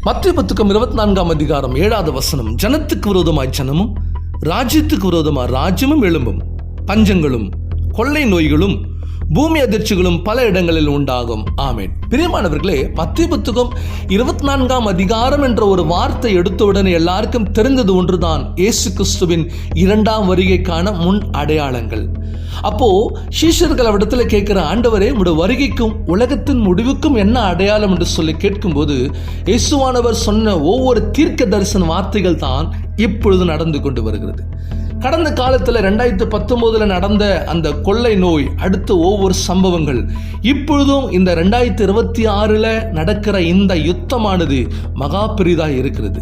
மத்திய புத்தகம் 24ஆம் அதிகாரம் 7வது வசனம். ஜனத்துக்கு விரோதமாய் ஜனமும் ராஜ்யத்துக்கு விரோதமாய் ராஜ்யமும் எழும்பும், பஞ்சங்களும் கொள்ளை நோய்களும் பூமி அதிர்ச்சிகளும் பல இடங்களில் உண்டாகும். ஆமேன். பிரியமானவர்களே, மத்திய புத்தகம் 24ஆம் அதிகாரம் என்ற ஒரு வார்த்தை எடுத்தவுடனே எல்லாருக்கும் தெரிந்தது ஒன்றுதான், இயேசு கிறிஸ்துவின் 2ஆம் வருகைக்கான முன் அடையாளங்கள். அப்போ சீஷர்கள் அவரிடத்துல கேட்கிற, ஆண்டவரே, உடைய வருகைக்கும் உலகத்தின் முடிவுக்கும் என்ன அடையாளம் என்று சொல்லி கேட்கும்போது இயேசுவானவர் சொன்ன ஒவ்வொரு தீர்க்க தரிசன வார்த்தைகள் தான் இப்பொழுது நடந்து கொண்டு வருகிறது. கடந்த காலத்தில் 2019 நடந்த அந்த கொள்ளை நோய், அடுத்த ஒவ்வொரு சம்பவங்கள், இப்பொழுதும் இந்த 2026 நடக்கிற இந்த யுத்தமானது மகா பெரிதாக இருக்கிறது.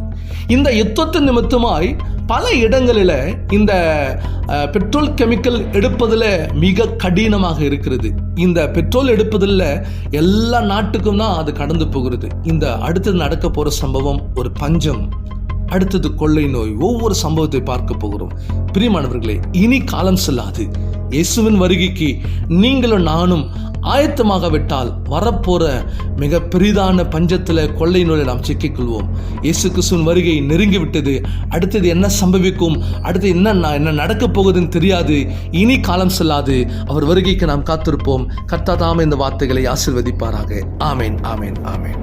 இந்த யுத்தத்தின் நிமித்தமாய் பல இடங்களில் இந்த பெட்ரோல் கெமிக்கல் எடுப்பதில் மிக கடினமாக இருக்கிறது. இந்த பெட்ரோல் எடுப்பதில் எல்லா நாட்டுக்கும் தான் அது கடந்து போகிறது. இந்த அடுத்தது நடக்க போகிற சம்பவம் ஒரு பஞ்சம், அடுத்தது கொள்ளை நோய். ஒவ்வொரு சம்பவத்தை பார்க்க போகிறோம். பிரியமானவர்களே, இனி காலம் செல்லாது. இயேசுவின் வருகைக்கு நீங்களும் நானும் ஆயத்தமாக விட்டால் வரப்போற மிக பெரிதான பஞ்சத்தில், கொள்ளை நோயை நாம் சிக்கிக்கொள்வோம். இயேசு கிறிஸ்துவின் வருகை நெருங்கி விட்டது. அடுத்தது என்ன சம்பவிக்கும், அடுத்து என்ன நடக்க போகுதுன்னு தெரியாது. இனி காலம் செல்லாது. அவர் வருகைக்கு நாம் காத்திருப்போம். கர்த்தர் தாமே இந்த வார்த்தைகளை ஆசீர்வதிப்பாராக. ஆமேன், ஆமேன், ஆமேன்.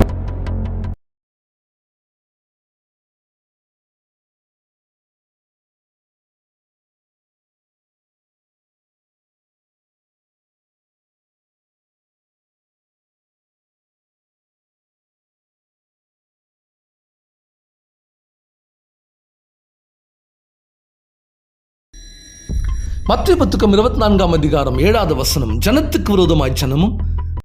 மத்திய புத்தகம் 24ஆம் அதிகாரம் 7வது வசனம். ஜனத்துக்கு விரோதமாய் ஜனமும்